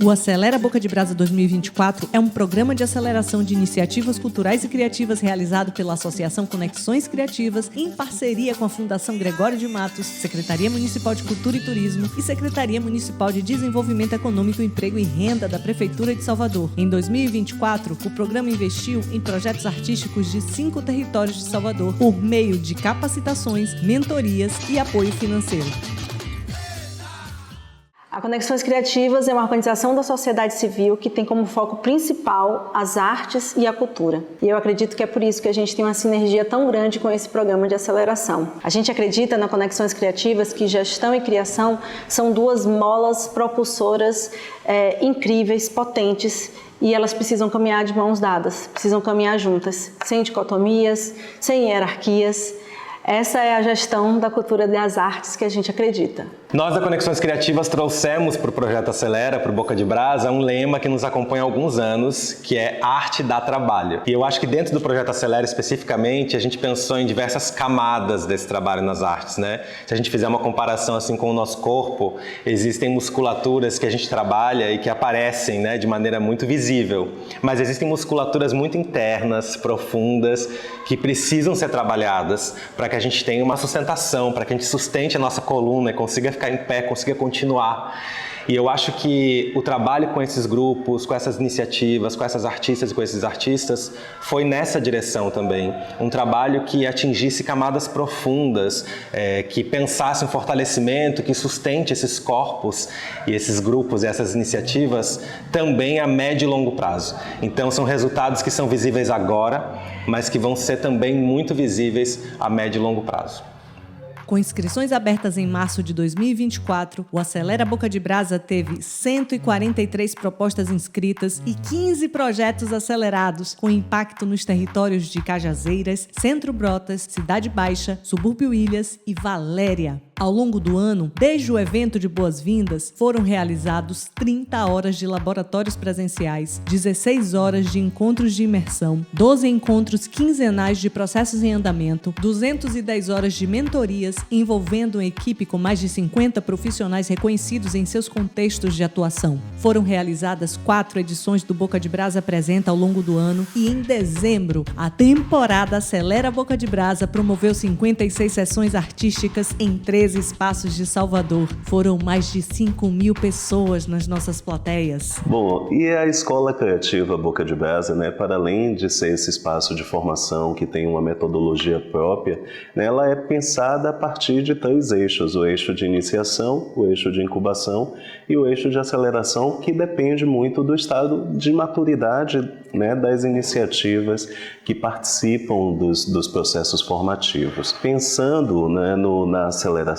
O Acelera Boca de Brasa 2024 é um programa de aceleração de iniciativas culturais e criativas realizado pela Associação Conexões Criativas em parceria com a Fundação Gregório de Matos, Secretaria Municipal de Cultura e Turismo e Secretaria Municipal de Desenvolvimento Econômico, Emprego e Renda da Prefeitura de Salvador. Em 2024, o programa investiu em projetos artísticos de 5 territórios de Salvador por meio de capacitações, mentorias e apoio financeiro. A Conexões Criativas é uma organização da sociedade civil que tem como foco principal as artes e a cultura. E eu acredito que é por isso que a gente tem uma sinergia tão grande com esse programa de aceleração. A gente acredita na Conexões Criativas que gestão e criação são duas molas propulsoras incríveis, potentes, e elas precisam caminhar de mãos dadas, precisam caminhar juntas, sem dicotomias, sem hierarquias. Essa é a gestão da cultura das artes que a gente acredita. Nós da Conexões Criativas trouxemos para o Projeto Acelera, para o Boca de Brasa, um lema que nos acompanha há alguns anos, que é Arte dá Trabalho. E eu acho que dentro do Projeto Acelera especificamente, a gente pensou em diversas camadas desse trabalho nas artes, né? Se a gente fizer uma comparação assim com o nosso corpo, existem musculaturas que a gente trabalha e que aparecem, né, de maneira muito visível. Mas existem musculaturas muito internas, profundas, que precisam ser trabalhadas para que a gente tenha uma sustentação, para que a gente sustente a nossa coluna e consiga ficar em pé, consiga continuar. E eu acho que o trabalho com esses grupos, com essas iniciativas, com essas artistas e com esses artistas, foi nessa direção também. Um trabalho que atingisse camadas profundas, que pensasse um fortalecimento, que sustente esses corpos e esses grupos e essas iniciativas também a médio e longo prazo. Então são resultados que são visíveis agora, mas que vão ser também muito visíveis a médio e longo prazo. Com inscrições abertas em março de 2024, o Acelera Boca de Brasa teve 143 propostas inscritas e 15 projetos acelerados, com impacto nos territórios de Cajazeiras, Centro Brotas, Cidade Baixa, Subúrbio Ilhas e Valéria. Ao longo do ano, desde o evento de boas-vindas, foram realizados 30 horas de laboratórios presenciais, 16 horas de encontros de imersão, 12 encontros quinzenais de processos em andamento, 210 horas de mentorias, envolvendo uma equipe com mais de 50 profissionais reconhecidos em seus contextos de atuação. Foram realizadas 4 edições do Boca de Brasa Apresenta ao longo do ano e, em dezembro, a temporada Acelera Boca de Brasa promoveu 56 sessões artísticas em 13 espaços de Salvador. Foram mais de 5.000 pessoas nas nossas plateias. Bom, e a Escola Criativa Boca de Brasa, né, para além de ser esse espaço de formação que tem uma metodologia própria, né, ela é pensada a partir de 3 eixos: o eixo de iniciação, o eixo de incubação e o eixo de aceleração, que depende muito do estado de maturidade, né, das iniciativas que participam dos processos formativos. Pensando, né, na aceleração,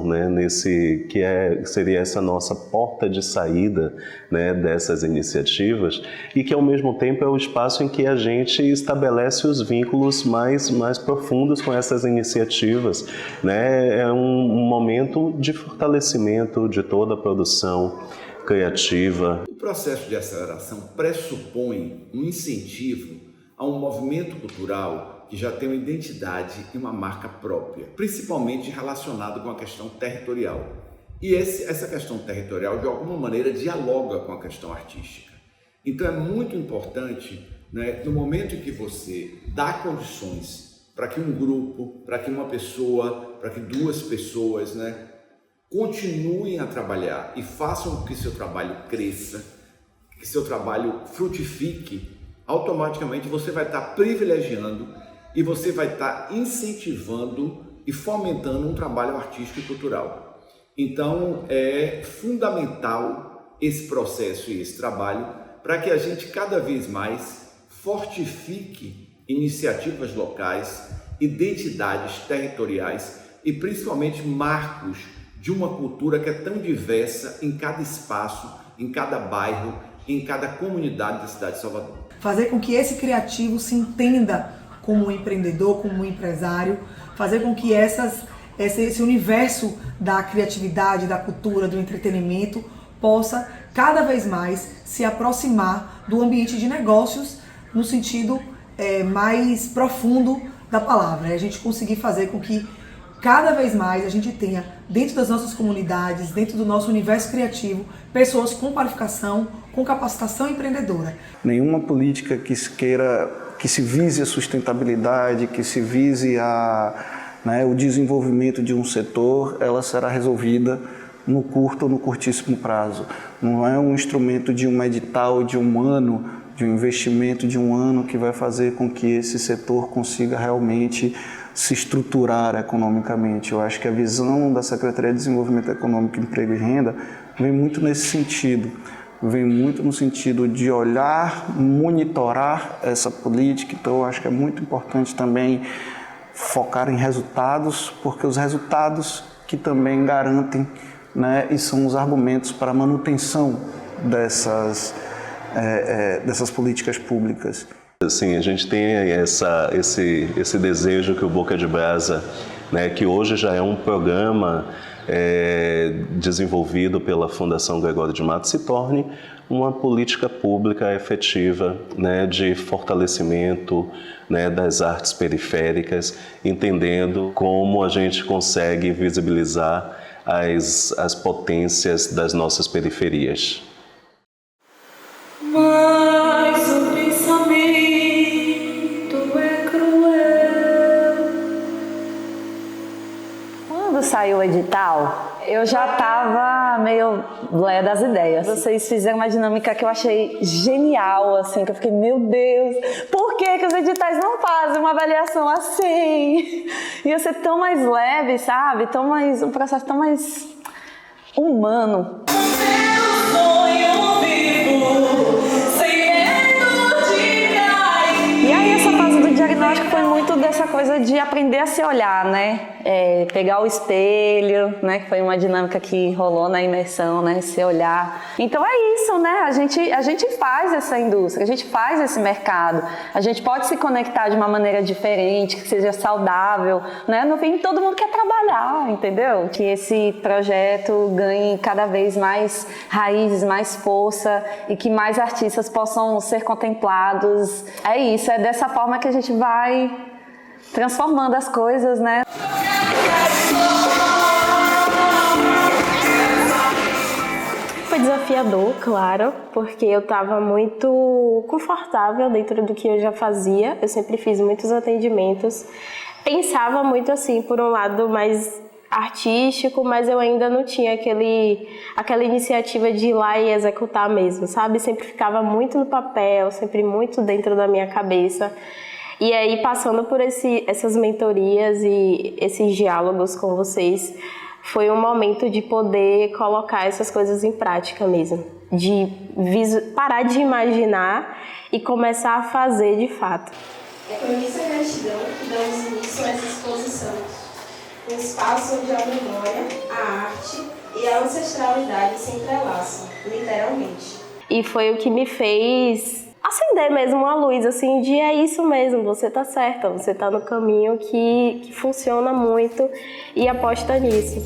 né, nesse que seria essa nossa porta de saída, né, dessas iniciativas, e que ao mesmo tempo é o espaço em que a gente estabelece os vínculos mais profundos com essas iniciativas, né? É um momento de fortalecimento de toda a produção criativa. O processo de aceleração pressupõe um incentivo a um movimento cultural que já tem uma identidade e uma marca própria, principalmente relacionado com a questão territorial. E essa questão territorial, de alguma maneira, dialoga com a questão artística. Então é muito importante, né, no momento em que você dá condições para que um grupo, para que uma pessoa, para que 2 pessoas, né, continuem a trabalhar e façam com que seu trabalho cresça, que seu trabalho frutifique, automaticamente você vai estar privilegiando e você vai estar incentivando e fomentando um trabalho artístico e cultural. Então é fundamental esse processo e esse trabalho para que a gente cada vez mais fortifique iniciativas locais, identidades territoriais e principalmente marcos de uma cultura que é tão diversa em cada espaço, em cada bairro, em cada comunidade da cidade de Salvador. Fazer com que esse criativo se entenda como um empreendedor, como um empresário, fazer com que essas esse universo da criatividade, da cultura, do entretenimento possa cada vez mais se aproximar do ambiente de negócios no sentido mais profundo da palavra. A gente conseguir fazer com que cada vez mais a gente tenha dentro das nossas comunidades, dentro do nosso universo criativo, pessoas com qualificação, com capacitação empreendedora. Nenhuma política que se vise a sustentabilidade, que se vise o desenvolvimento de um setor, ela será resolvida no curto ou no curtíssimo prazo. Não é um instrumento de um edital de um ano, de um investimento de um ano que vai fazer com que esse setor consiga realmente se estruturar economicamente. Eu acho que a visão da Secretaria de Desenvolvimento Econômico, Emprego e Renda vem muito nesse sentido. Vem muito no sentido de olhar, monitorar essa política. Então, eu acho que é muito importante também focar em resultados, porque os resultados que também garantem, e são os argumentos para a manutenção dessas políticas públicas. Assim, a gente tem esse desejo que o Boca de Brasa, que hoje já é um programa desenvolvido pela Fundação Gregório de Matos, se torne uma política pública efetiva, de fortalecimento, das artes periféricas, entendendo como a gente consegue visibilizar as potências das nossas periferias. Mas o pensamento é cruel. Quando saiu o edital, eu já estava meio blé das ideias. Vocês fizeram uma dinâmica que eu achei genial, assim, que eu fiquei, meu Deus, por que os editais não fazem uma avaliação assim? Ia ser tão mais leve, sabe? Um processo tão mais humano. E aí essa fase do diagnóstico foi muito dessa coisa de aprender a se olhar, pegar o espelho, que foi uma dinâmica que rolou na imersão, se olhar. Então é isso, a gente faz essa indústria, a gente faz esse mercado, a gente pode se conectar de uma maneira diferente, que seja saudável, No fim, todo mundo quer trabalhar, entendeu? Que esse projeto ganhe cada vez mais raízes, mais força e que mais artistas possam ser contemplados. É isso, é dessa forma que a gente vai transformando as coisas, Foi desafiador, claro, porque eu estava muito confortável dentro do que eu já fazia. Eu sempre fiz muitos atendimentos. Pensava muito assim, por um lado mais artístico, mas eu ainda não tinha aquela iniciativa de ir lá e executar mesmo, sabe? Sempre ficava muito no papel, sempre muito dentro da minha cabeça. E aí, passando por essas mentorias e esses diálogos com vocês, foi um momento de poder colocar essas coisas em prática mesmo. De parar de imaginar e começar a fazer de fato. É com imensa gratidão que damos início a essa exposição. Um espaço onde a memória, a arte e a ancestralidade se entrelaçam, literalmente. E foi o que me fez acender mesmo uma luz, assim, de é isso mesmo, você tá certa, você tá no caminho que funciona muito e aposta nisso.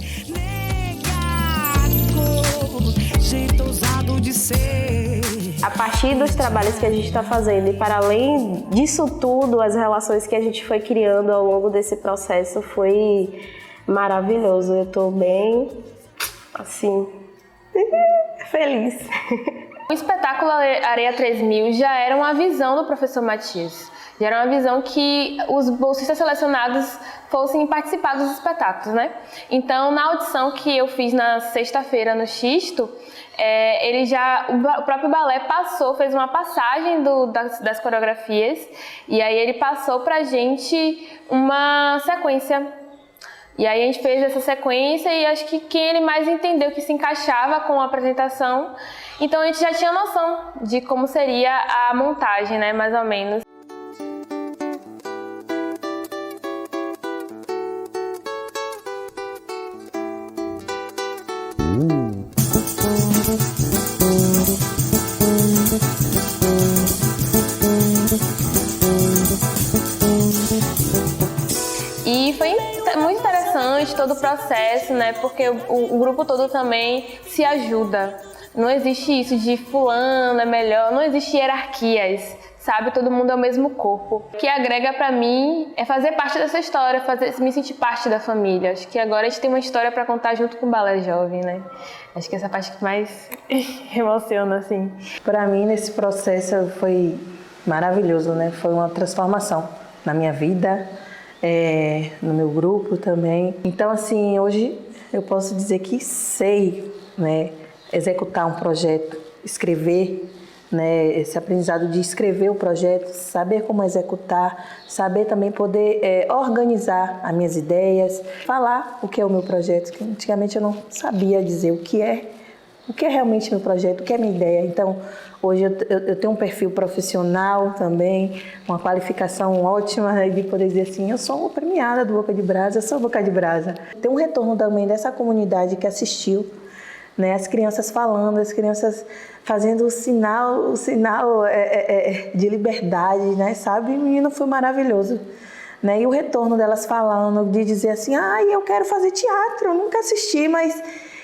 A partir dos trabalhos que a gente está fazendo e para além disso tudo, as relações que a gente foi criando ao longo desse processo foi maravilhoso. Eu tô bem, assim, feliz. O espetáculo Areia 3000 já era uma visão do professor Matias. Já era uma visão que os bolsistas selecionados fossem participar dos espetáculos, Então, na audição que eu fiz na sexta-feira no Xisto, o próprio balé fez uma passagem das coreografias e aí ele passou pra gente uma sequência. E aí a gente fez essa sequência e acho que quem ele mais entendeu que se encaixava com a apresentação, então a gente já tinha noção de como seria a montagem, mais ou menos. E foi muito interessante interessante todo o processo, né? Porque o grupo todo também se ajuda. Não existe isso de fulano é melhor, não existe hierarquias, sabe? Todo mundo é o mesmo corpo. O que agrega pra mim é fazer parte dessa história, me sentir parte da família. Acho que agora a gente tem uma história pra contar junto com o Balé Jovem, né? Acho que essa é a parte que mais emociona, assim. Pra mim, nesse processo foi maravilhoso, né? Foi uma transformação na minha vida, no meu grupo também. Então, assim, hoje eu posso dizer que sei, né, executar um projeto, escrever, né, esse aprendizado de escrever o projeto, saber como executar, saber também poder organizar as minhas ideias, falar o que é o meu projeto, que antigamente eu não sabia dizer o que é realmente meu projeto, o que é minha ideia. Então, hoje eu tenho um perfil profissional também, uma qualificação ótima, né, de poder dizer assim, eu sou uma premiada do Boca de Brasa, eu sou Boca de Brasa. Tem um retorno também dessa comunidade que assistiu, né, as crianças falando, as crianças fazendo o sinal de liberdade, né, sabe? Menino, foi maravilhoso. Né? E o retorno delas falando, de dizer assim, eu quero fazer teatro, eu nunca assisti, mas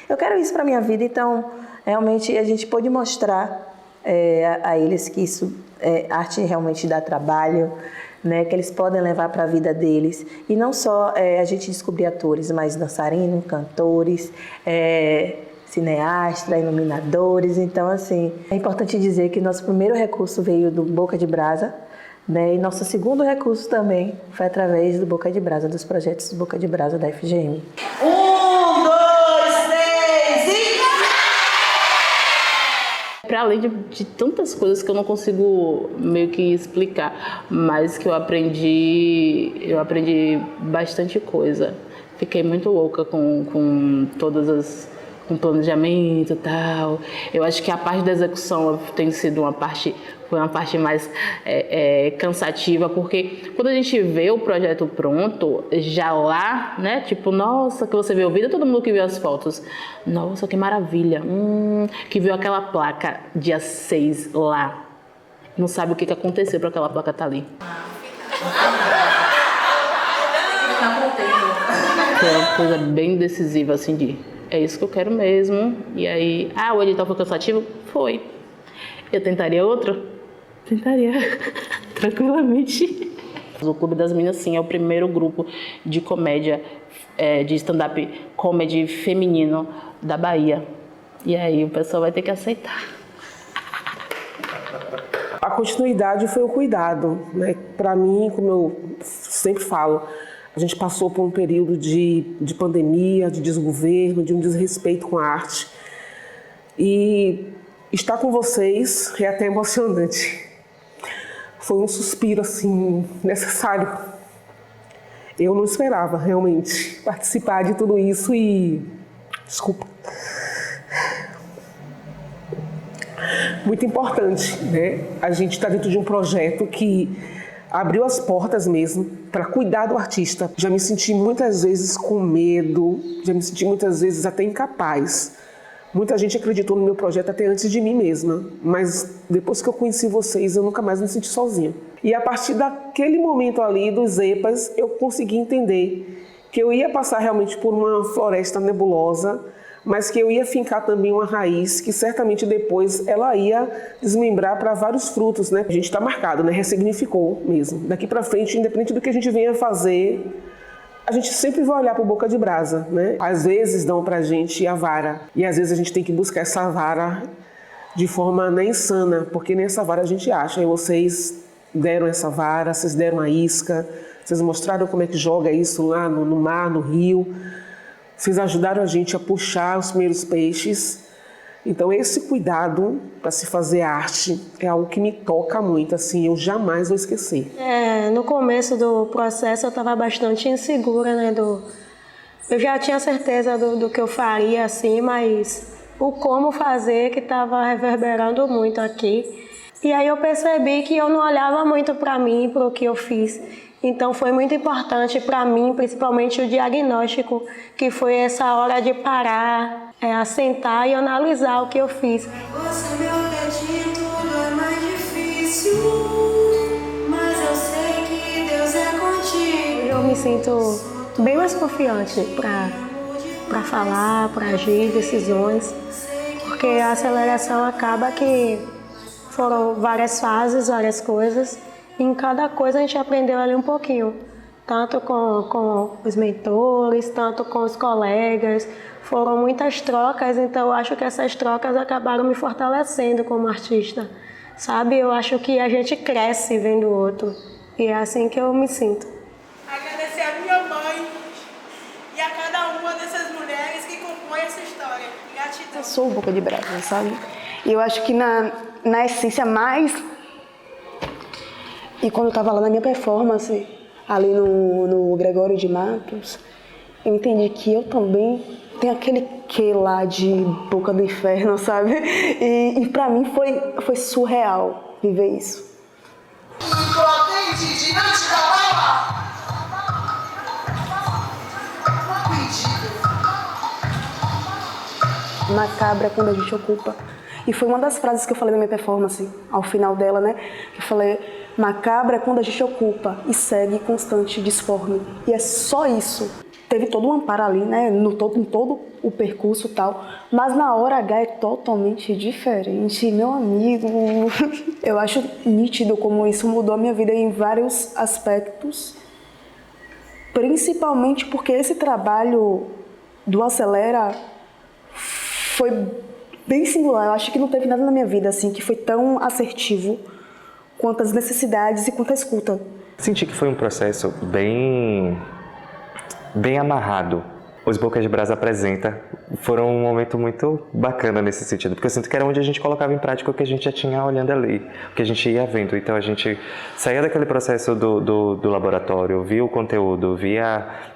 eu quero isso para minha vida. Então, realmente, a gente pôde mostrar a eles que isso, arte realmente dá trabalho, né, que eles podem levar para a vida deles. E não só a gente descobrir atores, mas dançarinos, cantores, cineastas, iluminadores. Então, assim, é importante dizer que nosso primeiro recurso veio do Boca de Brasa, né, e nosso segundo recurso também foi através do Boca de Brasa, dos projetos do Boca de Brasa da FGM. 1, 2, 3 e... Para além de tantas coisas que eu não consigo meio que explicar, mas que eu aprendi bastante coisa. Fiquei muito louca com todas as... com planejamento e tal. Eu acho que a parte da execução tem sido foi uma parte mais cansativa, porque quando a gente vê o projeto pronto, já lá, né, tipo, nossa, que você vê o vídeo, todo mundo que viu as fotos, nossa, que maravilha, que viu aquela placa dia 6 lá, não sabe o que aconteceu para aquela placa estar ali. Foi uma coisa bem decisiva, assim, é isso que eu quero mesmo. E aí, o edital foi cansativo? Foi. Eu tentaria outro? Tentaria, tranquilamente. O Clube das Minas, sim, é o primeiro grupo de comédia, de stand-up comedy feminino da Bahia. E aí o pessoal vai ter que aceitar. A continuidade foi o cuidado, né? Para mim, como eu sempre falo, a gente passou por um período de pandemia, de desgoverno, de um desrespeito com a arte. E estar com vocês é até emocionante. Foi um suspiro, assim, necessário. Eu não esperava, realmente, participar de tudo isso e... Desculpa. Muito importante, né? A gente está dentro de um projeto que abriu as portas mesmo para cuidar do artista. Já me senti muitas vezes com medo, já me senti muitas vezes até incapaz. Muita gente acreditou no meu projeto até antes de mim mesma, mas depois que eu conheci vocês, eu nunca mais me senti sozinha. E a partir daquele momento ali dos EPAs, eu consegui entender que eu ia passar realmente por uma floresta nebulosa, mas que eu ia fincar também uma raiz que certamente depois ela ia desmembrar para vários frutos, né? A gente está marcado, né? Ressignificou mesmo. Daqui para frente, independente do que a gente venha fazer, a gente sempre vai olhar para o Boca de Brasa, né? Às vezes dão para a gente a vara, e às vezes a gente tem que buscar essa vara de forma insana, porque nessa vara a gente acha. E vocês deram essa vara, vocês deram a isca, vocês mostraram como é que joga isso lá no mar, no rio. Vocês ajudaram a gente a puxar os primeiros peixes. Então esse cuidado para se fazer arte é algo que me toca muito, assim, eu jamais vou esquecer. No começo do processo eu estava bastante insegura, né, eu já tinha certeza do que eu faria, assim, mas o como fazer que estava reverberando muito aqui. E aí eu percebi que eu não olhava muito para mim, para o que eu fiz. Então foi muito importante para mim, principalmente o diagnóstico, que foi essa hora de parar, assentar e analisar o que eu fiz. Você meu dedinho, tudo é mais difícil, mas eu sei que Deus é contigo. Eu me sinto bem mais confiante para falar, para agir, decisões, porque a aceleração acaba que foram várias fases, várias coisas, e em cada coisa a gente aprendeu ali um pouquinho, tanto com os mentores, tanto com os colegas, foram muitas trocas, então eu acho que essas trocas acabaram me fortalecendo como artista, sabe? Eu acho que a gente cresce vendo o outro, e é assim que eu me sinto. Agradecer a minha mãe e a cada uma dessas mulheres que compõem essa história. Gratidão. Eu sou o Boca de Brasa, sabe? E eu acho que na essência mais... E quando eu estava lá na minha performance, ali no Gregório de Matos, eu entendi que eu também tenho aquele quê lá de Boca do Inferno, sabe? E pra mim foi surreal viver isso. Macabra quando a gente ocupa. E foi uma das frases que eu falei na minha performance, ao final dela, né? Eu falei, macabra quando a gente ocupa e segue constante disforme. E é só isso. Teve todo um amparo ali, né? Em todo o percurso e tal. Mas na hora H é totalmente diferente, meu amigo. Eu acho nítido como isso mudou a minha vida em vários aspectos. Principalmente porque esse trabalho do Acelera foi bem singular. Eu acho que não teve nada na minha vida assim que foi tão assertivo quanto as necessidades e quanto a escuta. Senti que foi um processo bem amarrado. Os Bocas de Brasa Apresenta foram um momento muito bacana nesse sentido, porque eu sinto que era onde a gente colocava em prática o que a gente já tinha olhando ali, o que a gente ia vendo. Então a gente saía daquele processo do laboratório, via o conteúdo,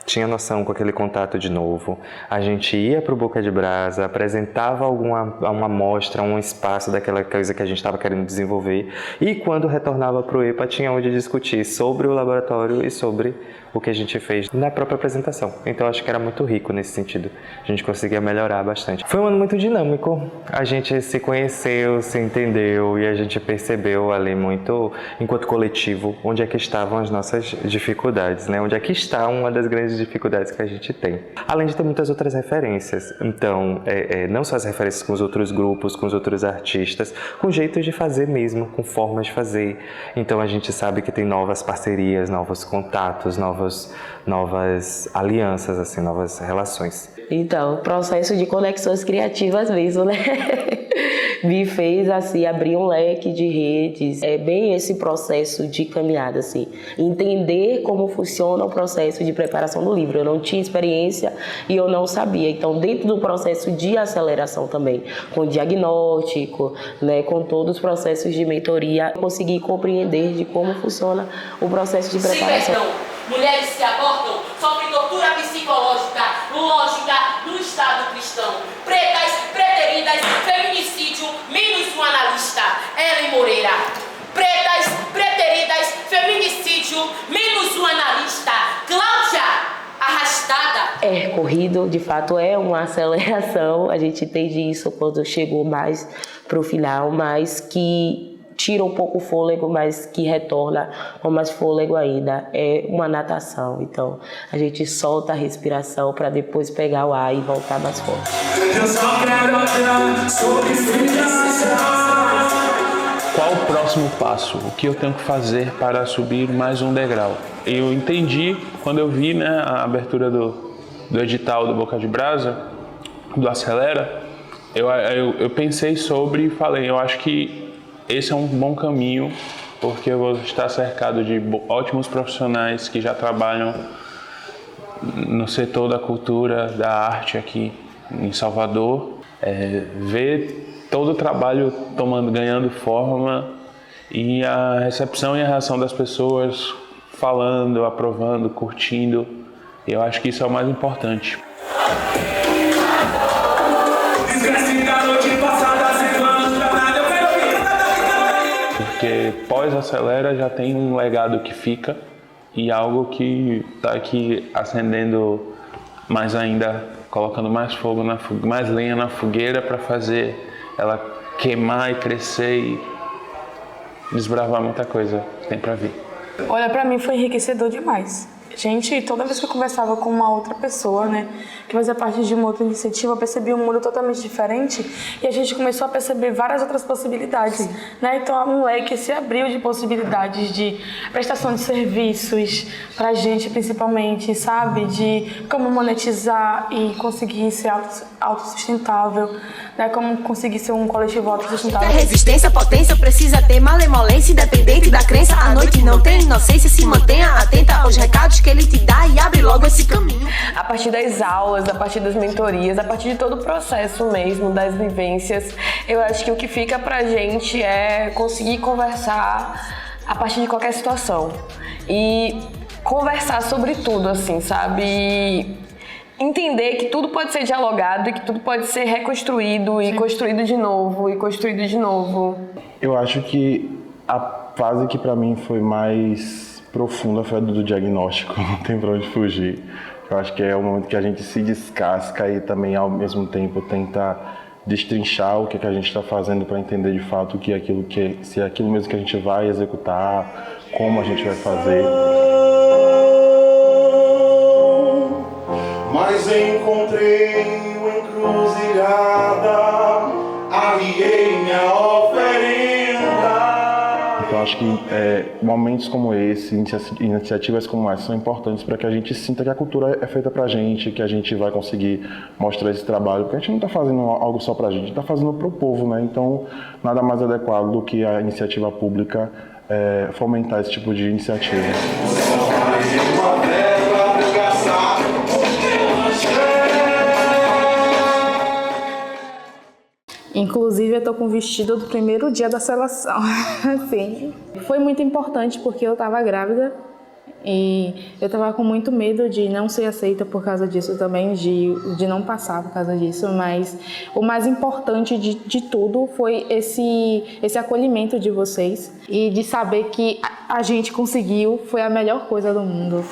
tinha noção com aquele contato de novo. A gente ia para o Boca de Brasa, apresentava uma amostra, um espaço daquela coisa que a gente estava querendo desenvolver, e quando retornava para o EPA tinha onde discutir sobre o laboratório e sobre o que a gente fez na própria apresentação. Então acho que era muito rico nesse sentido. A gente conseguia melhorar bastante. Foi um ano muito dinâmico. A gente se conheceu, se entendeu e a gente percebeu ali muito, enquanto coletivo, onde é que estavam as nossas dificuldades, né? Onde é que está uma das grandes dificuldades que a gente tem. Além de ter muitas outras referências. Então, não só as referências com os outros grupos, com os outros artistas, com jeitos de fazer mesmo, com formas de fazer. Então a gente sabe que tem novas parcerias, novos contatos, novas alianças, assim, novas relações. Então, processo de conexões criativas mesmo, né? Me fez, assim, abrir um leque de redes. É bem esse processo de caminhada, assim. Entender como funciona o processo de preparação do livro. Eu não tinha experiência e eu não sabia. Então, dentro do processo de aceleração também, com diagnóstico, né, com todos os processos de mentoria, consegui compreender de como funciona o processo de preparação. Mulheres que abortam sofrem tortura psicológica, lógica do Estado cristão. Pretas, preteridas, feminicídio, menos um analista. Ellen Moreira. Pretas, preteridas, feminicídio, menos um analista. Cláudia, arrastada. Corrido, de fato, é uma aceleração. A gente entende isso quando chegou mais para o final, mas que tira um pouco o fôlego, mas que retorna com mais fôlego ainda. É uma natação, então a gente solta a respiração para depois pegar o ar e voltar mais forte. Eu só quero olhar sobre qual o próximo passo? O que eu tenho que fazer para subir mais um degrau? Eu entendi, quando eu vi, né, a abertura do edital do Boca de Brasa, do Acelera, eu pensei sobre e falei, eu acho que esse é um bom caminho, porque eu vou estar cercado de ótimos profissionais que já trabalham no setor da cultura, da arte aqui em Salvador. Ver todo o trabalho ganhando forma e a recepção e a reação das pessoas falando, aprovando, curtindo. Eu acho que isso é o mais importante. Porque pós-Acelera já tem um legado que fica e algo que está aqui acendendo mais ainda, colocando mais fogo, mais lenha na fogueira para fazer ela queimar e crescer e desbravar muita coisa que tem para vir. Olha, para mim foi enriquecedor demais. Gente, toda vez que eu conversava com uma outra pessoa, né, que fazia parte de uma outra iniciativa, eu percebi um mundo totalmente diferente e a gente começou a perceber várias outras possibilidades, né? Então um leque se abriu de possibilidades de prestação de serviços pra gente, principalmente, sabe? De como monetizar e conseguir ser autossustentável, né? Como conseguir ser um coletivo autossustentável. Resistência, potência, precisa ter malemolência, independente da crença. A noite não tem inocência, se mantenha atenta aos recados que ele te dá e abre logo esse caminho. A partir das aulas, a partir das mentorias, a partir de todo o processo mesmo, das vivências, eu acho que o que fica pra gente é conseguir conversar a partir de qualquer situação. E conversar sobre tudo, assim, sabe? E entender que tudo pode ser dialogado e que tudo pode ser reconstruído e construído de novo e construído de novo. Eu acho que a fase que pra mim foi mais profunda foi a do diagnóstico, não tem pra onde fugir. Eu acho que é o momento que a gente se descasca e também ao mesmo tempo tenta destrinchar o que a gente está fazendo para entender de fato que aquilo que se é aquilo mesmo que a gente vai executar, como a gente vai fazer. Mas encontrei uma encruzilhada, aliei minha oferenda. Então acho que momentos como esse, iniciativas como essa são importantes para que a gente sinta que a cultura é feita pra gente, que a gente vai conseguir mostrar esse trabalho, porque a gente não está fazendo algo só pra gente está fazendo pro povo, né? Então nada mais adequado do que a iniciativa pública fomentar esse tipo de iniciativa. Inclusive, eu tô com o vestido do primeiro dia da seleção. Assim, foi muito importante porque eu tava grávida e eu tava com muito medo de não ser aceita por causa disso também, de não passar por causa disso, mas o mais importante de tudo foi esse acolhimento de vocês e de saber que a gente conseguiu, foi a melhor coisa do mundo.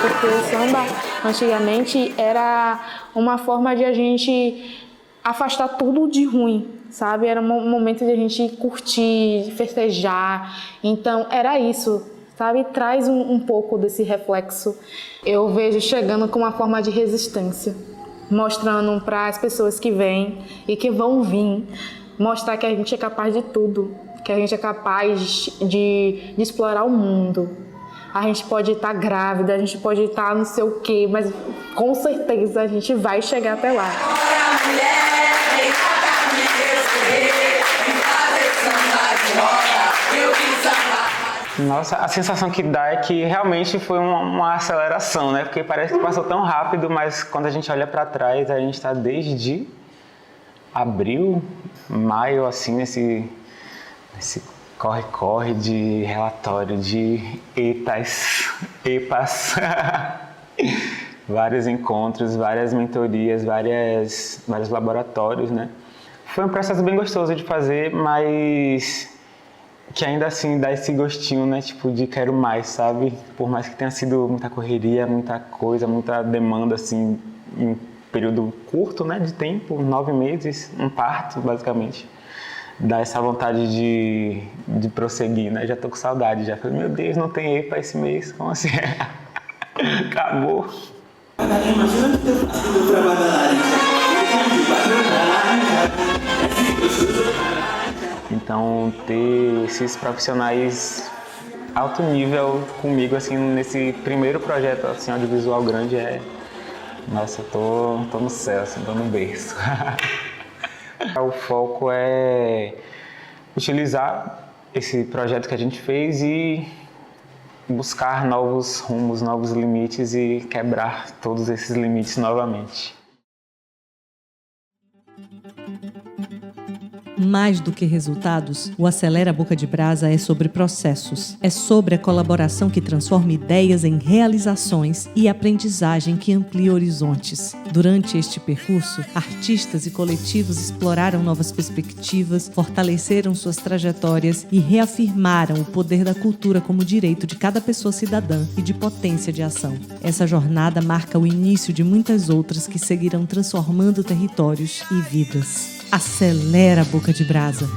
Porque o samba, antigamente, era uma forma de a gente afastar tudo de ruim, sabe? Era um momento de a gente curtir, de festejar. Então, era isso, sabe? Traz um pouco desse reflexo. Eu vejo chegando com uma forma de resistência, mostrando para as pessoas que vêm e que vão vir, mostrar que a gente é capaz de tudo, que a gente é capaz de explorar o mundo. A gente pode estar grávida, a gente pode estar não sei o quê, mas com certeza a gente vai chegar até lá. Nossa, a sensação que dá é que realmente foi uma aceleração, né? Porque parece que passou tão rápido, mas quando a gente olha para trás, a gente está desde abril, maio, assim, nesse corre-corre de relatório, de EPAs, vários encontros, várias mentorias, vários laboratórios, né? Foi um processo bem gostoso de fazer, mas que ainda assim dá esse gostinho, né? Tipo, de quero mais, sabe? Por mais que tenha sido muita correria, muita coisa, muita demanda, assim, em período curto, né? De tempo, 9 meses, um parto, basicamente. Dá essa vontade de prosseguir, né? Já tô com saudade, já falei, meu Deus, não tem EPA esse mês, como assim? Acabou. Imagina que eu faço trabalho na área. Então, ter esses profissionais alto nível comigo, assim, nesse primeiro projeto, assim, audiovisual grande Nossa, eu tô no céu, assim, tô no berço. O foco é utilizar esse projeto que a gente fez e buscar novos rumos, novos limites e quebrar todos esses limites novamente. Mais do que resultados, o Acelera Boca de Brasa é sobre processos. É sobre a colaboração que transforma ideias em realizações e aprendizagem que amplia horizontes. Durante este percurso, artistas e coletivos exploraram novas perspectivas, fortaleceram suas trajetórias e reafirmaram o poder da cultura como direito de cada pessoa cidadã e de potência de ação. Essa jornada marca o início de muitas outras que seguirão transformando territórios e vidas. Acelera Boca de Brasa.